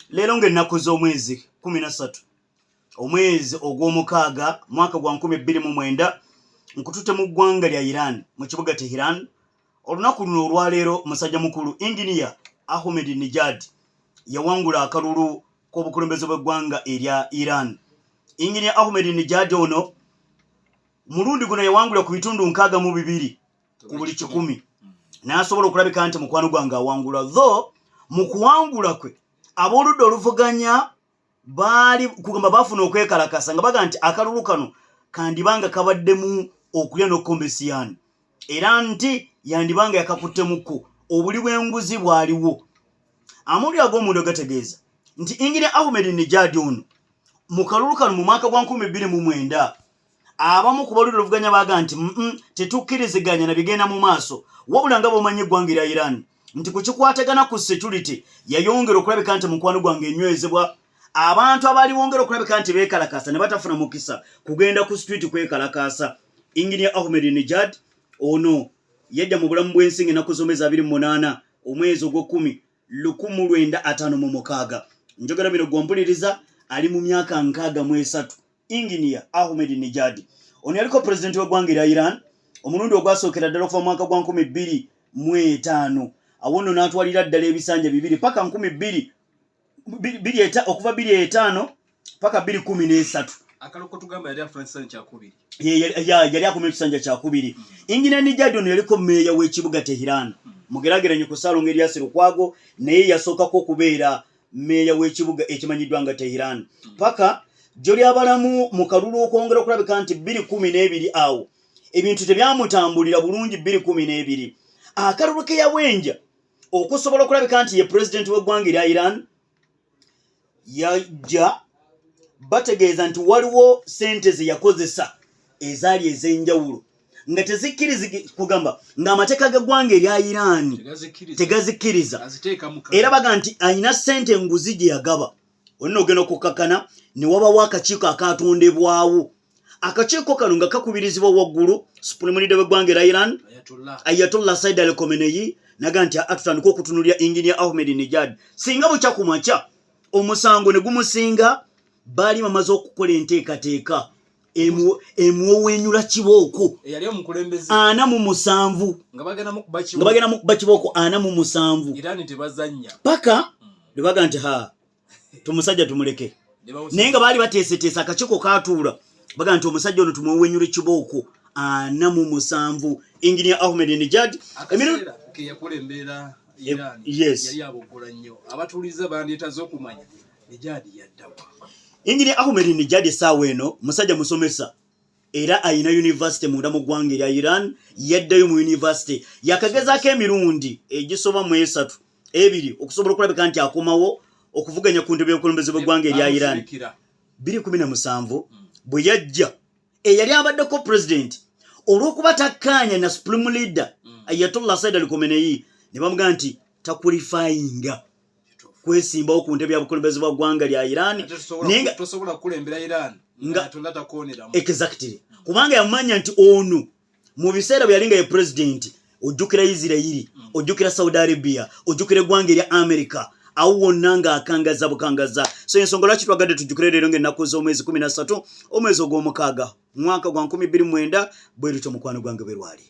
Leero ng'ennaku z'omwezi 13 omwezi ogw'omukaaga mwaka gwa 2029 nkututte mu ggwanga lya Iran mu kibuga Tehran. Olunaku luno olwaleero musajja mukulu Engineer Ahmed Nejad yawangula akalulu k'obukulembeze bw'eggwanga erya Iran. Engineer Ahmed Nejad ono mulundi guno yawangula ku bitundu 62 ku buli 100 n'asobola okulabika nti mukwano gwange awangula, though mu kuwangula kwe ab'oludda oluvuganya baali kugamba bafuna okwekalakasa nga baga nti akalulu kano kandibanga kabaddemu okulya n'okombesiyani era nti yandibanga yakakuttemuko obuli bw'enguzi bwaliwo. Amawulire ag'omunda gategeeza nti Engineer Ahmed Nejad ono mu kalulu kano mu mwaka gwa 2029 abamu ku baludda oluvuganya baga nti tetukkiriziganya na bigenda mu maaso, wabula nga bw'omanyi eggwanga erya Iran nti ku kikwatagana ku security yayongera okulabika nti mukwano gwange enywezebwa abantu abaali bongera okulabika nti beekalakasa ne batafuna mukisa kugenda ku street kwekalakasa. Engineer Ahmed Nejad ono yajja mu bulamu bw'ensi ng'ennaku z'omwezi 28 omwezi ogw'okumi 1956. Njogera bino gwompuliriza ali mu myaka 63. Engineer Ahmed Nejad ono yaliko president w'eggwanga erya Iran omulundi ogwasookera ddala okuva mu mwaka gwa 2005 awo nno n'atwalira ddala ebisanja 2 paka 2000 okuva 2005 paka 2013. Akaloko tugamba yali afuna ekisanja kyakubiri. Yali akumira ekisanja kyakubiri. Engineer Nejad ono yaliko meeya w'ekibuga Tehran mugerageranye ku Ssaalongo Erias Lukwago, naye yasookako okubeera meeya w'ekibuga ekimanyiddwa nga Tehran paka gy'oli abalamu mu kalulu okwongera okulabika nti 2012 awo ebintu tebyamutambulira bulungi. 2012 akalulu ke yawenja okusobola okulabika nti ye president w'eggwanga erya Iran yajja bategeeza nti waliwo sente ze yakozesa ezaali ez'enjawulo nga tezikkiriza kugamba ng'amateeka g'eggwanga erya Iran tegazikkiriza era baga nti ayina sente nguzi gye yagaba. Olina ogenda okukakkana ne wabawo akakiiko akatondebwawo. Akakiiko kano nga kakubirizibwa waggulu supreme leader w'eggwanga erya Iran Ayatollah Said Ali Khamenei naga nti atutandika okutunulira Engineer Ahmed Nejad singa bukya ku makya omusango ne gumusinga baali bamaze okukola enteekateeka emuwenyula kibooko 47 nga bagenda mu kuba kibooko 47 paka ne baga nti tumusajja tumuleke, naye nga baali bateeseteesa akakiiko kaatuula baga nti omusajja ono tumuwenyula kibooko 47. Engineer Ahmed Nejad yakulembeera Iran yali abogola nnyo abatuulize bandyetaze okumanya Nejad yaddawa. Engineer Ahmed Nejad essaawa eno musajja musomesa era ayina university munda mu ggwanga erya Iran. Yaddayo mu university yakagezaako emirundi egisoba mu 3 2 okusobola okulabika nti akomawo okuvuganya ku ntebe y'obukulembeze bw'eggwanga erya Iran. 2017 bwe yajja eyali abaddeko president olw'okuba takkaanya na supreme leader Ayatollah Said Ali Khamenei ne bamugamba nti takulifayinga kwesimbawo ku ntebe y'obukulembeze bw'eggwanga lya Iran nenga tosobola kulembera Iran nga tonatakonera exactly kubanga yamanya nti ono mu biseera bwe yali nga ye president ojjukira Israeli ojjukira Saudi Arabia ojjukira eggwanga erya America awo wonna ng'akangaza bukangaza. So ensonga lwaki twagadde tujjukire leero ng'ennaku z'omwezi 13 omwezi ogw'omukaaga mwaka gwa 2029 bwe lutyo mukwano gwange bwe lwali.